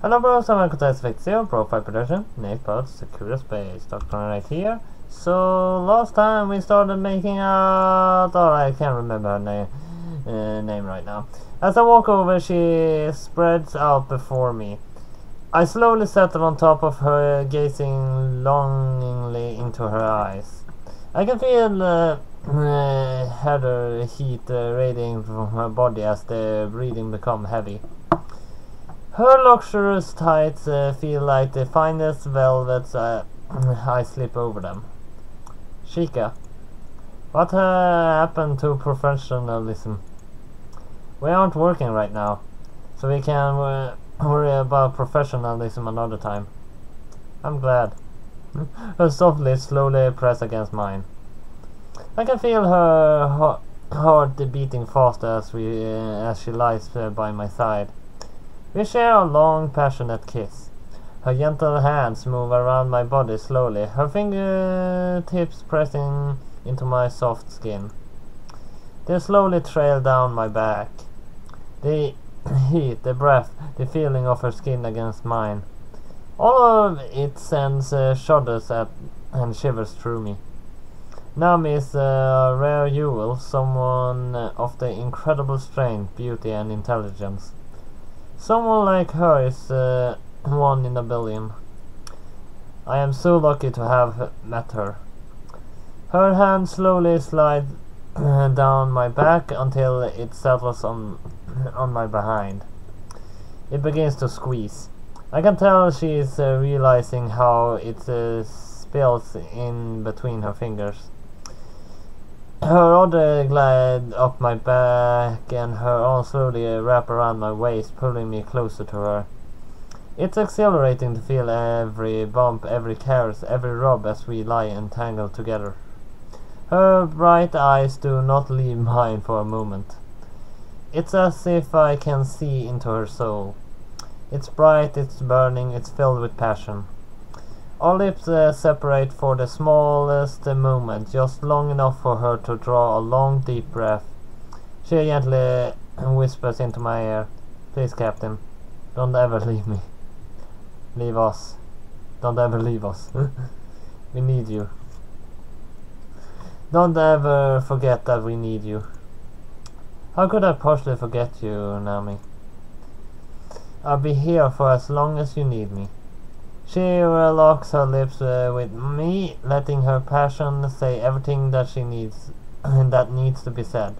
Hello bros, I'm Kotoris BroFive production, Nate Pod, Sakura Space, Dr. right here. So last time we started making a... oh, I can't remember her name right now. As I walk over, she spreads out before me. I slowly settle on top of her, gazing longingly into her eyes. I can feel heather heat radiating from her body as the breathing becomes heavy. Her luxurious tights feel like the finest velvets. I slip over them. Chica, what happened to professionalism? We aren't working right now, so we can worry about professionalism another time. I'm glad. Her soft lips slowly press against mine. I can feel her heart beating faster as she lies by my side. We share a long, passionate kiss. Her gentle hands move around my body slowly, her fingertips pressing into my soft skin. They slowly trail down my back. The heat, the breath, the feeling of her skin against mine. All of it sends shudders and shivers through me. Nami is a rare jewel, someone of the incredible strength, beauty and intelligence. Someone like her is one in a billion. I am so lucky to have met her. Her hand slowly slides down my back until it settles on my behind. It begins to squeeze. I can tell she is realizing how it spills in between her fingers. Her other glide up my back and her arms slowly wrap around my waist, pulling me closer to her. It's exhilarating to feel every bump, every caress, every rub as we lie entangled together. Her bright eyes do not leave mine for a moment. It's as if I can see into her soul. It's bright, it's burning, it's filled with passion. Our lips separate for the smallest moment, just long enough for her to draw a long, deep breath. She gently whispers into my ear, "Please, Captain, don't ever leave me. Leave us. Don't ever leave us. We need you. Don't ever forget that we need you." How could I possibly forget you, Nami? I'll be here for as long as you need me. She locks her lips with me, letting her passion say everything that she needs that needs to be said.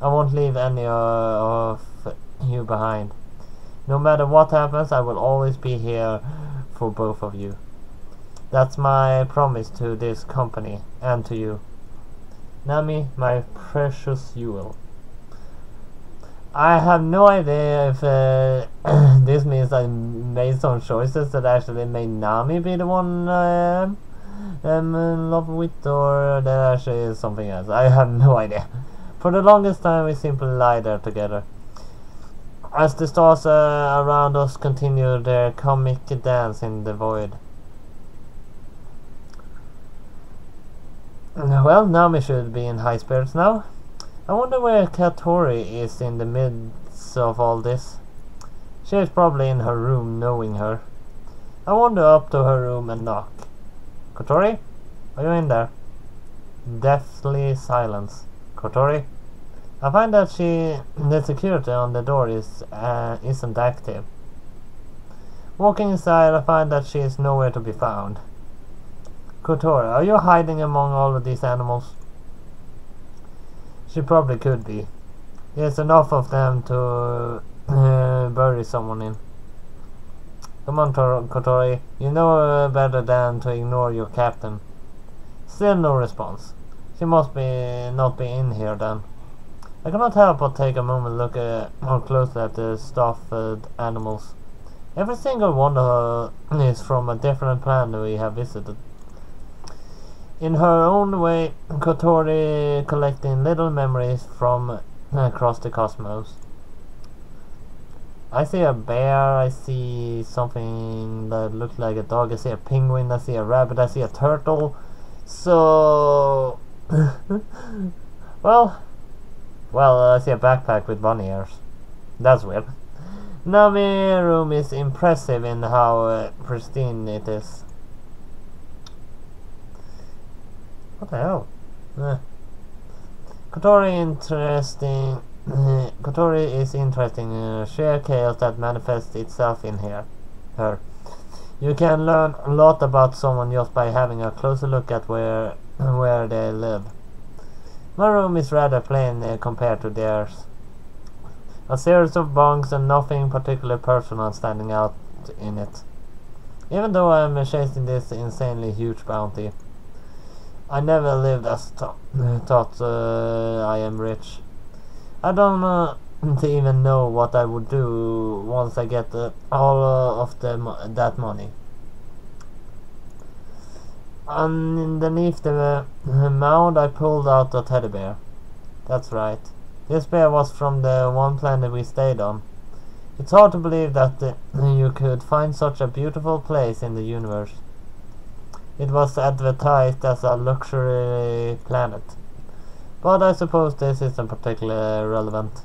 I won't leave any of you behind. No matter what happens, I will always be here for both of you. That's my promise to this company and to you. Nami, my precious jewel. I have no idea if this means I made some choices that actually made Nami be the one I'm in love with, or that actually is something else. I have no idea. For the longest time we simply lie there together, as the stars around us continue their comic dance in the void. Well, Nami should be in high spirits now. I wonder where Kotori is in the midst of all this. She is probably in her room, knowing her. I wander up to her room and knock. "Kotori? Are you in there?" Deathly silence. "Kotori?" I find that the security on the door isn't active. Walking inside, I find that she is nowhere to be found. "Kotori, are you hiding among all of these animals?" She probably could be. There's enough of them to bury someone in. Come on, Kotori. You know better than to ignore your captain. Still no response. She must not be in here then. I cannot help but take a moment look more closely at the stuffed animals. Every single one is from a different planet we have visited. In her own way, Kotori collecting little memories from across the cosmos. I see a bear, I see something that looks like a dog, I see a penguin, I see a rabbit, I see a turtle. So... well, I see a backpack with bunny ears. That's weird. Nami room is impressive in how pristine it is. What the hell? Kotori is interesting. Sheer chaos that manifests itself in her. You can learn a lot about someone just by having a closer look at where they live. My room is rather plain compared to theirs. A series of bunks and nothing particularly personal standing out in it. Even though I am chasing this insanely huge bounty, I never lived as thought I am rich. I don't even know what I would do once I get all of that money. Underneath the mound I pulled out a teddy bear. That's right. This bear was from the one planet we stayed on. It's hard to believe that you could find such a beautiful place in the universe. It was advertised as a luxury planet. But I suppose this isn't particularly relevant.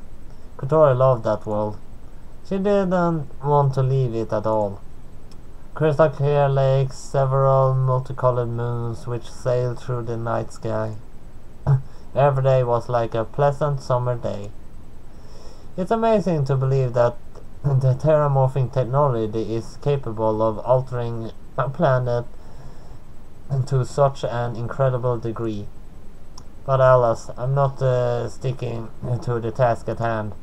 Kotori loved that world. She didn't want to leave it at all. Crystal clear lakes, several multicolored moons which sailed through the night sky. Every day was like a pleasant summer day. It's amazing to believe that the terraforming technology is capable of altering a planet to such an incredible degree. But alas, I'm not sticking to the task at hand.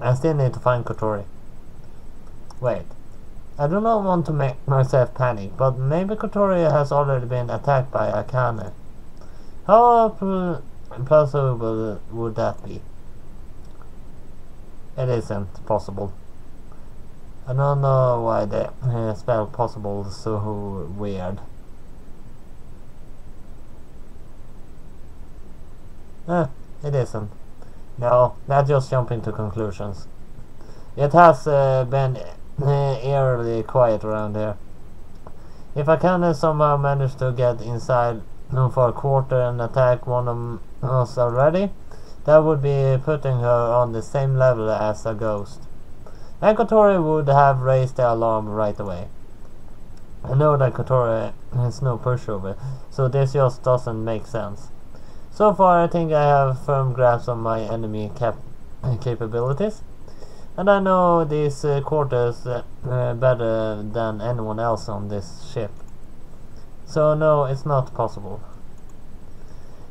I still need to find Kotori. Wait, I do not want to make myself panic, but maybe Kotori has already been attacked by Akane. How plausible would that be? It isn't possible. I don't know why they spell possible so weird. It isn't. No, that's just jumping to conclusions. It has been eerily quiet around here. If Akane somehow managed to get inside for a quarter and attack one of us already, that would be putting her on the same level as a ghost. And Kotori would have raised the alarm right away. I know that Kotori is no pushover, so this just doesn't make sense. So far I think I have a firm grasp on my enemy capabilities, and I know these quarters better than anyone else on this ship. So no, it's not possible.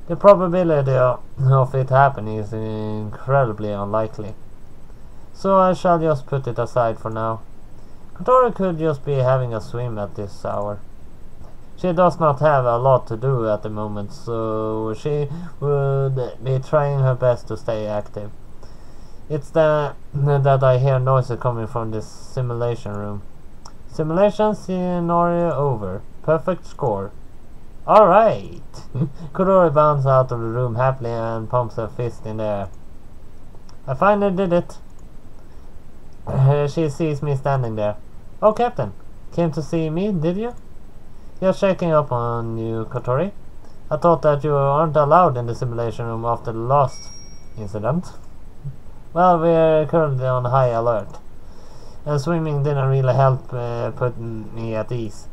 The probability of it happening is incredibly unlikely. So I shall just put it aside for now. Kotori could just be having a swim at this hour. She does not have a lot to do at the moment, so she would be trying her best to stay active. It's that I hear noises coming from this simulation room. Simulation scenario over. Perfect score. Alright! Kotori bounces out of the room happily and pumps her fist in the air. I finally did it. She sees me standing there. Oh, Captain. Came to see me, did you? Just checking up on you, Kotori. I thought that you aren't allowed in the simulation room after the last incident. Well, we're currently on high alert. And swimming didn't really help put me at ease.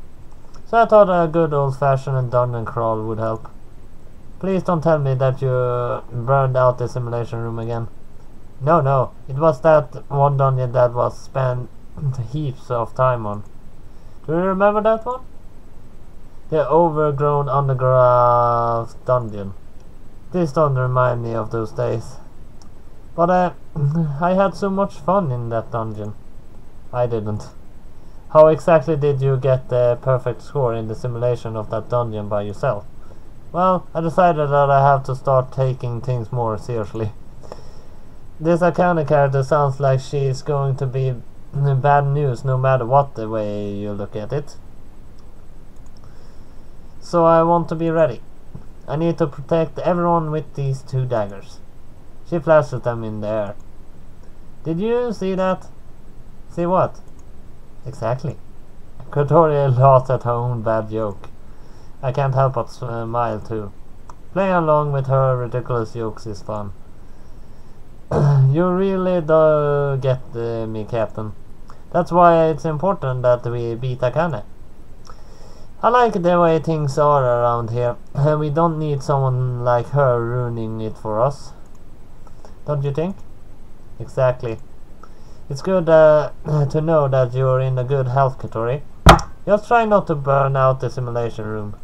So I thought a good old-fashioned dungeon crawl would help. Please don't tell me that you burned out the simulation room again. No, it was that one dungeon that was spent heaps of time on. Do you remember that one? The overgrown underground dungeon. This don't remind me of those days. But I had so much fun in that dungeon. I didn't. How exactly did you get the perfect score in the simulation of that dungeon by yourself? Well, I decided that I have to start taking things more seriously. This Akane character sounds like she's going to be bad news no matter what the way you look at it. So I want to be ready. I need to protect everyone with these 2 daggers. She flashes them in the air. Did you see that? See what? Exactly. Kotori laughs at her own bad joke. I can't help but smile too. Playing along with her ridiculous jokes is fun. You really do get me, Captain. That's why it's important that we beat Akane. I like the way things are around here. We don't need someone like her ruining it for us. Don't you think? Exactly. It's good to know that you're in a good health, Kotori. Just try not to burn out the simulation room.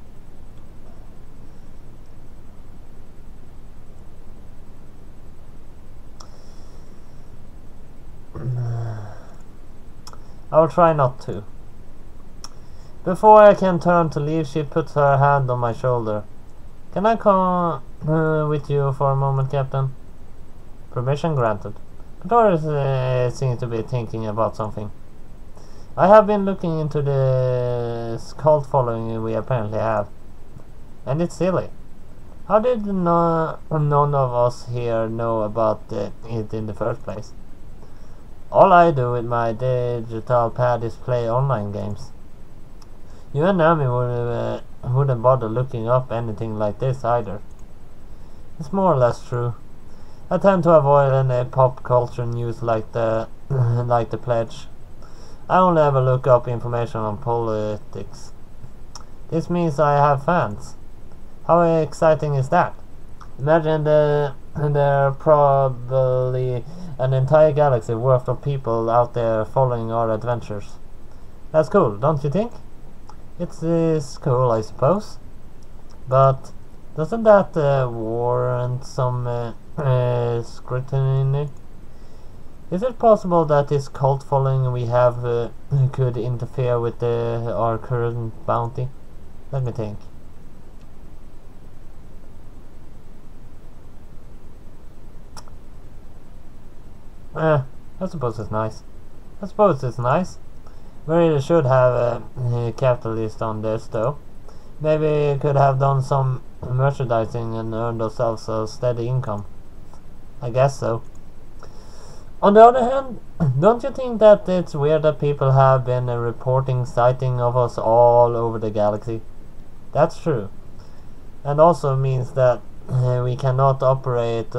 I'll try not to. Before I can turn to leave, she puts her hand on my shoulder. Can I come with you for a moment, Captain? Permission granted. Kotoris seems to be thinking about something. I have been looking into this cult following we apparently have. And it's silly. How did none of us here know about it in the first place? All I do with my digital pad is play online games. You and Nami wouldn't bother looking up anything like this either. It's more or less true. I tend to avoid any pop culture news like the like the pledge. I only ever look up information on politics. This means I have fans. How exciting is that? Imagine there are probably an entire galaxy worth of people out there following our adventures. That's cool, don't you think? It is cool, I suppose. But doesn't that warrant some scrutiny? Is it possible that this cult following we have could interfere with our current bounty? Let me think. I suppose it's nice. We really should have a capitalist on this, though. Maybe we could have done some merchandising and earned ourselves a steady income. I guess so. On the other hand, don't you think that it's weird that people have been reporting sighting of us all over the galaxy? That's true. And also means that we cannot operate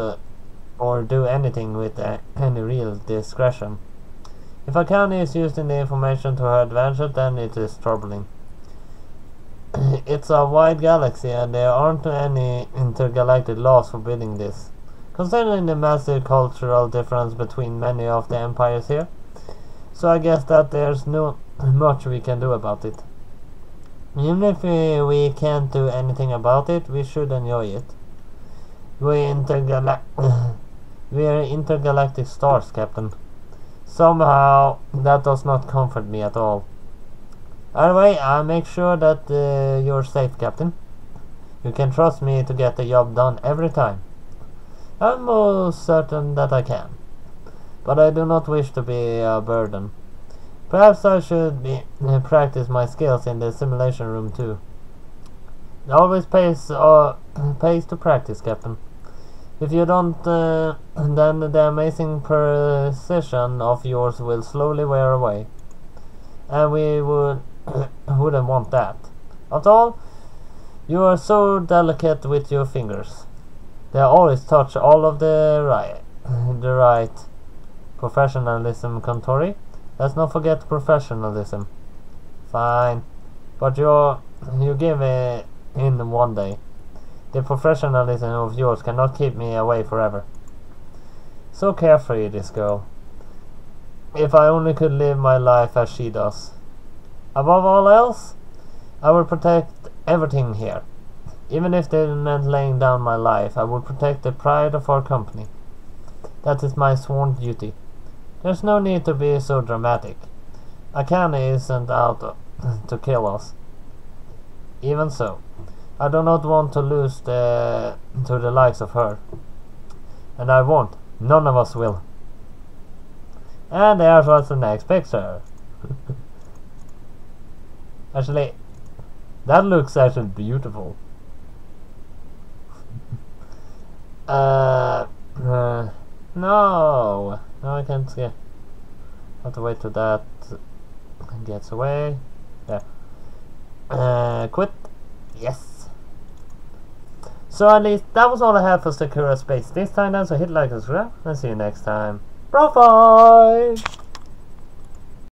or do anything with any real discretion. If Akane is using the information to her advantage, then it is troubling. It's a wide galaxy and there aren't any intergalactic laws forbidding this. Considering the massive cultural difference between many of the empires here, so I guess that there's not much we can do about it. Even if we can't do anything about it, we should enjoy it. We are intergalactic stars, Captain. Somehow, that does not comfort me at all. Anyway, I'll make sure that you're safe, Captain. You can trust me to get the job done every time. I'm most certain that I can. But I do not wish to be a burden. Perhaps I should practice my skills in the simulation room too. It always pays to practice, Captain. If you don't, then the amazing precision of yours will slowly wear away. And we wouldn't want that. After all, you are so delicate with your fingers. They always touch all of the right. Professionalism, Kotori. Let's not forget professionalism. Fine. But you give in one day. The professionalism of yours cannot keep me away forever. So carefree, this girl. If I only could live my life as she does. Above all else, I will protect everything here. Even if it meant laying down my life, I would protect the pride of our company. That is my sworn duty. There's no need to be so dramatic. Akane isn't out to kill us. Even so, I do not want to lose to the likes of her. And I won't. None of us will. And there's what's the next picture. Actually, that looks actually beautiful. No, I can't see. I have to wait till that gets away. Yeah. Quit. Yes. So at least that was all I have for Sakura Space this time then, so hit like and subscribe, and see you next time. BroFive!